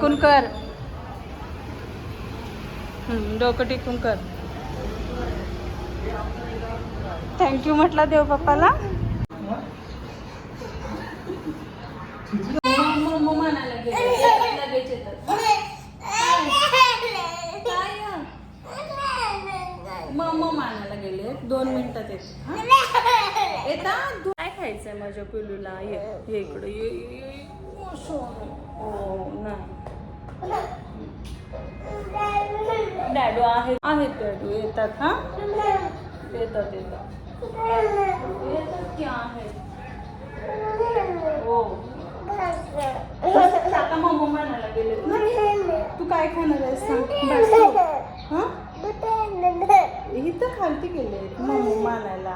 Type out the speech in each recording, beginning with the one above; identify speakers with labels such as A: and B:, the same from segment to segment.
A: टिकून कर. डोकं टिकून कर. थँक्यू म्हटला देव बाप्पाला. मम्मा मानायला गेले 2 मिनिटात येता. काय खायचंय माझ्या पिलूला? ये इकडे ये. डॅडू आहेत डॅडू येतात. हा येतात की आहेत. हो आता मम्मा म्हणायला गेले. तू काय खाणार आहेस सांग. इथं खालती गेले मम्मा मानायला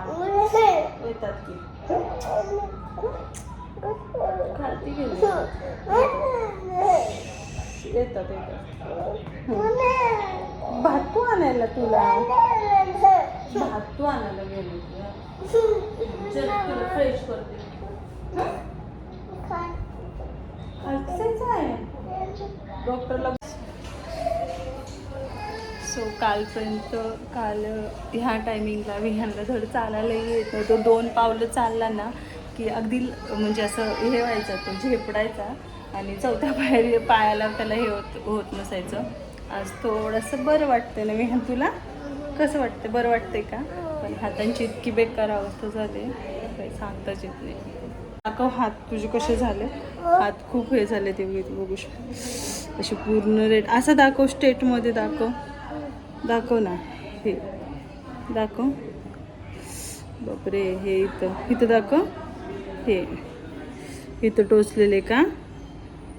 A: येतात की. खालती गेले येतात. भातू आणायला तुला. भातू आणायला गेले. तुला फ्रेश करते. खालतीच आहे डॉक्टरला. सो काल ह्या टायमिंगला विहानला थोडं चालायला येत नव्हतं. 2 पावलं चालला ना की अगदी म्हणजे असं हे व्हायचं, तो झेपडायचा आणि 4थ्या पायाला त्याला हे होत नसायचं. आज थोडंसं बरं वाटतं ना विहान? तुला कसं वाटतं? बरं वाटतंय का? पण हातांची इतकी बेकार अवस्था झाली काही सांगताच येत नाही. दाखव हात तुझे कसे झाले. हात खूप हे झाले ते बघू शकतो. असे पूर्ण रेड असं दाखव. स्टेटमध्ये दाखव ना. हे दाखव. बापरे. हे इथं दाखव. हे इथं टोचलेले का?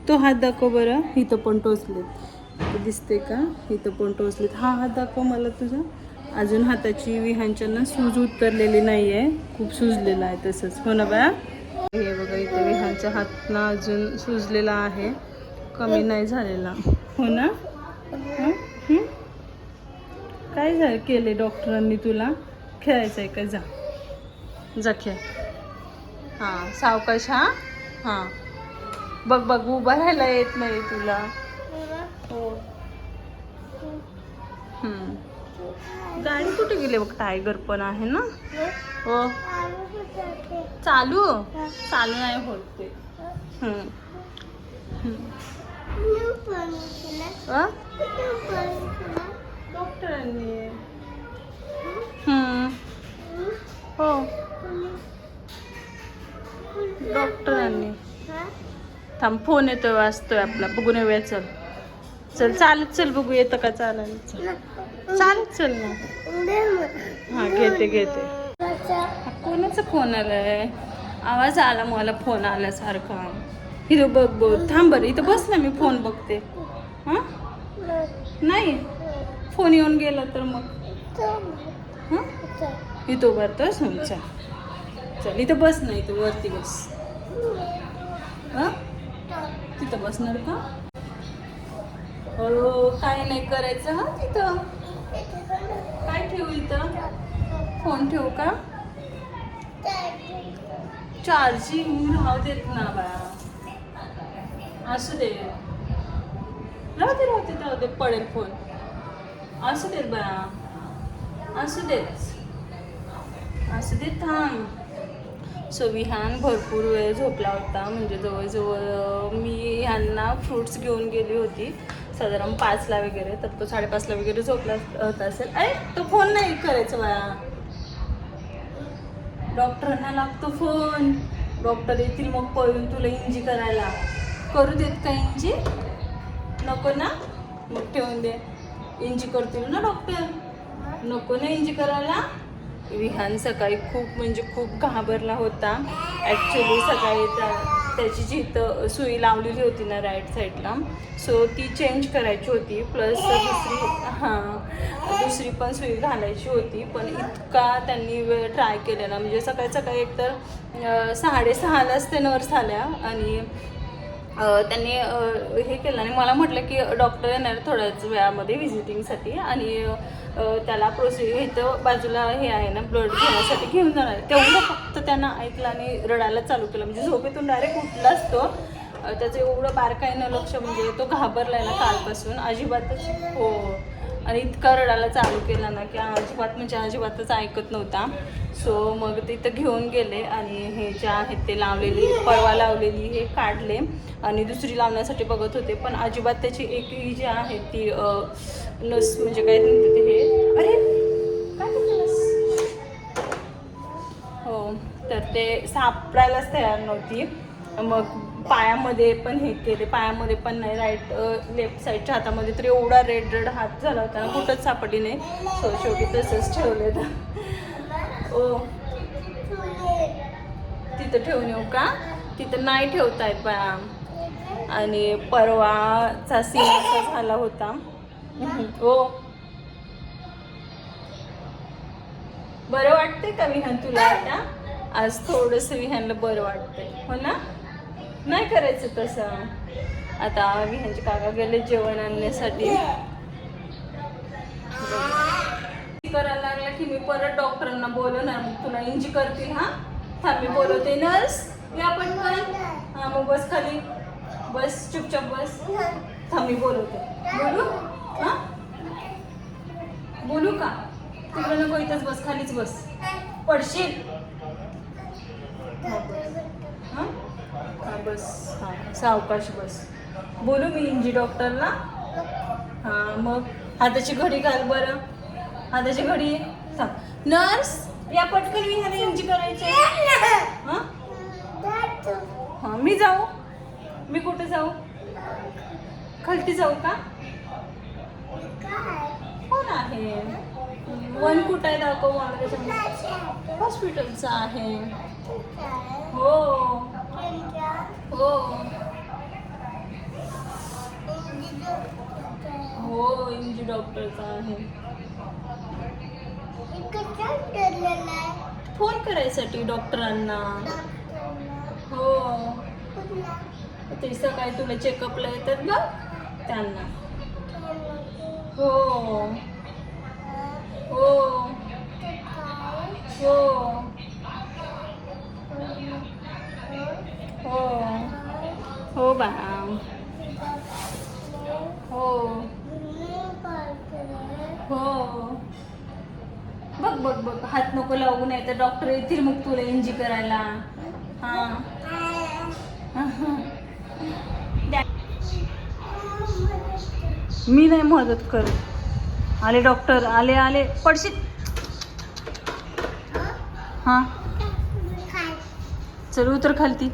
A: तो हात दाखव बरं. इथं पण टोचलेत दिसते का? इथं पण टोचलेत. हा हात दाखव मला तुझा. अजून हाताची विहांच्या ना सूज उतरलेली नाही आहे. खूप सुजलेला आहे तसंच. हो ना बाळा? हे बघा इथं विहांच्या हात ना अजून सुजलेला आहे, कमी नाही झालेला. हो ना? काय केले डॉक्टरांनी तुला? खेळायचं आहे का? जा खेळ. हां सावकाश. हां बघ उभा राहायला येत नाही तुला. हो. गाडी कुठे गेली बघ. टायगर पण आहे ना. हो चालू नाही होत ते. डॉक्टरांनी. हो डॉक्टरांनी. थांब फोन येतोय वाजतोय आपला. बघून येऊया. चल चालत चल बघू येतं का चालायला. चालत चल ना. हा घेते. कोणाचा फोन आलाय? आवाज आला मला फोन आल्यासारखा. इथं बघ. थांब बरं इथं बस ना. मी फोन बघते. हां नाही फोन येऊन गेला तर मग इथं उभारतोस. चल इथं बस ना. इथं वरती बस. तिथं बसणार का? हो काय नाही करायचं. तिथं काय ठेवू? इथं फोन ठेवू का? चार्जिंग राहू देत ना बाळा. असू दे. राहू दे पडेल फोन. असू देत बाळा. असू देत. थांब. सो विहान भरपूर वेळ झोपला होता. म्हणजे जवळजवळ मी ह्यांना फ्रूट्स घेऊन गेली होती साधारण 5ला वगैरे. तर तो 5:30ला वगैरे झोपला होता असेल. तो फोन नाही करायचा बाळा. डॉक्टरांना लागतो फोन. डॉक्टर येतील मग पळून तुला इंजी करायला. करू देत का इंजी? नको ना मग ठेवून दे. इंजी करतील ना डॉक्टर. नको ना इंजी करायला. विहान सकाळी खूप घाबरला होता. ॲक्च्युली सकाळी त्याची जी इथं सुई लावलेली होती ना राईट साईडला, सो ती चेंज करायची होती. प्लस दुसरी पण सुई घालायची होती. पण इतका त्यांनी वेळ ट्राय केला ना. म्हणजे सकाळी एकतर 6:30लाच ते नर्स आल्या आणि त्यांनी हे केलं आणि मला म्हटलं की डॉक्टर येणार थोड्याच वेळामध्ये व्हिजिटिंगसाठी आणि त्याला प्रोसिजर इथं बाजूला हे आहे ना ब्लड घेण्यासाठी घेऊन जाणार. तेवढं फक्त त्यांना ऐकलं आणि रडायला चालू केलं. म्हणजे झोपेतून डायरेक्ट उठलाच तो त्याचं एवढं बारकाईनं लक्ष, म्हणजे तो घाबरलाय ना कालपासून अजिबातच. हो, आणि इतका रडायला चालू केला ना की अजिबात म्हणजे अजिबातच ऐकत नव्हता. सो मग तिथं घेऊन गेले आणि हे जे आहेत ते लावलेली, परवा लावलेली हे काढले आणि दुसरी लावण्यासाठी बघत होते, पण अजिबात त्याची एकही जी आहे ती नस, म्हणजे काय म्हणते ते हे, अरे काय करतेस? हो, तर ते सापडायलाच तयार नव्हती. मग पायामध्ये पण हे केले, पायामध्ये पण नाही, राईट लेफ्ट साईडच्या हातामध्ये तर एवढा रेड रेड हात झाला होता ना, कुठंच सापडली नाही. सो शेवटी तसंच ठेवले. ओ, तिथं ठेवून येऊ का? तिथं नाही ठेवता येत बाया. आणि परवाचा सीन असा झाला होता. हो, बरं वाटतंय का विहान तुला आता? आज थोडंसं विहानला बरं वाटतंय, हो ना? नाही करायचं तसं. आता विहानचे काका गेले जेवण आणण्यासाठी. करायला लागला की मी परत डॉक्टरांना बोलवणार, मग तुला इंजी करतील. हा, थांब मी बोलवते. नर्स या पटकन. हा, मग बस खाली, बस चुपचाप बस. थांब मी बोलवते. बोलू? हा, बोलू का? तिकडे नको, इथंच बस, खालीच बस, पडशील. हां हां बस, हां सावकाश बस. बोलू मी इंजी डॉक्टरला? हां, मग हाताची घडी घाल बरं, हाताची घडी. थांब नर्स या पटकन, मी ह्याला इंजी करायचे. हां हां, मी जाऊ? मी कुठे जाऊ? खालती जाऊ का? कोण आहे? वन कुठं आहे दाखव मला त्याच्यामध्ये. हॉस्पिटलचं आहे. हो हो हो, इंजी डॉक्टरचा आहे. फोन करायसाठी डॉक्टरांना. हो, ते सकाळी तुला चेकअपला येतात बघ त्यांना. हो हो हो हो हो बा. हो हो, बघ बघ बघ, हात नको लावू, नाही तर डॉक्टर येतील मग तुला इंजी करायला. हां मी नाही मदत करत. आले डॉक्टर, आले आले, पडशील. हां चल उतर खालती.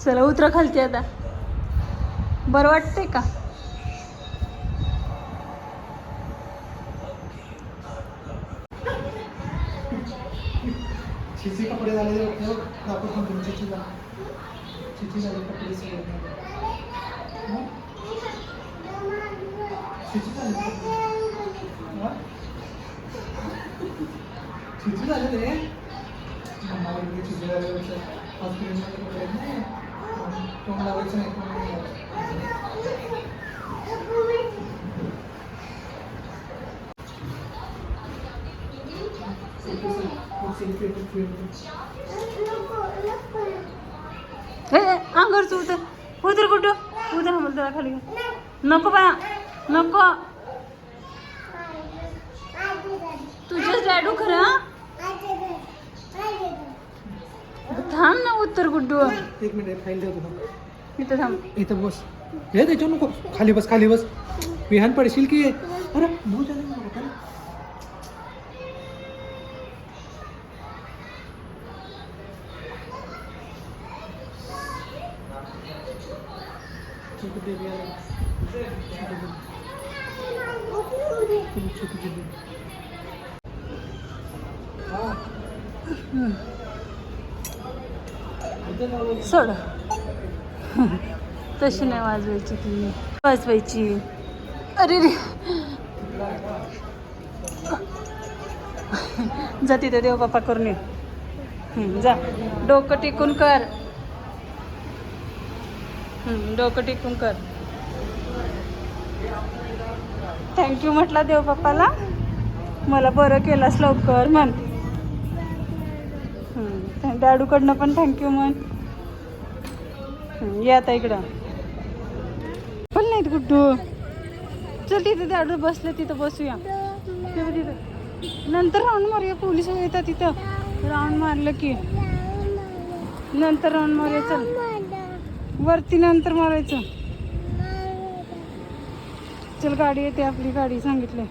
A: चला उतरा खालती आता. बरं वाटतंय का?
B: चिची कपडे झाले, दाखवतो तुम्ही चिचीला. चिची झाले कपडे सगळे. चिची झाले, चिची झाले रे. मला चिची झाले हॉस्पिटलमध्ये कपडे नाही, तोंड लावायचं नाही.
A: अंगावरच उतर, उतर कुठं उतर, मला त्याला खाली घे. नको बाया नको, तुझ्याच डॅडू खरं. थांब ना, उत्तर कुठं.
B: एक मिनिट, फाईल ठेवतो.
A: इथं थांब,
B: इथं बस. हे त्याच्यावर नको, खाली बस, खाली बस. विहान पडशील की. अरे भूत आले ना. छोटी बेबी
A: सोड. तशी नाही वाजवायची, ती वाजवायची. अरे रे, जा तिथे देव बाप्पा करून ये. जा, डोकं टिकून कर. डोकं टिकून कर. थँक्यू म्हटला देव बाप्पाला, मला बरं केलंस लवकर म्हण. डॅडूकडनं पण थँक्यू म्हण. ये आता इकडं पण नाही कुठू. चल तिथे डॅडू बसले तिथं बसूया. तिथं नंतर राऊंड मारूया. पोलीस येतात तिथं. राऊंड मारलं की नंतर राऊंड मारूया. चल वरती नंतर मारायचं. चल गाडी येते आपली. गाडी सांगितलंय.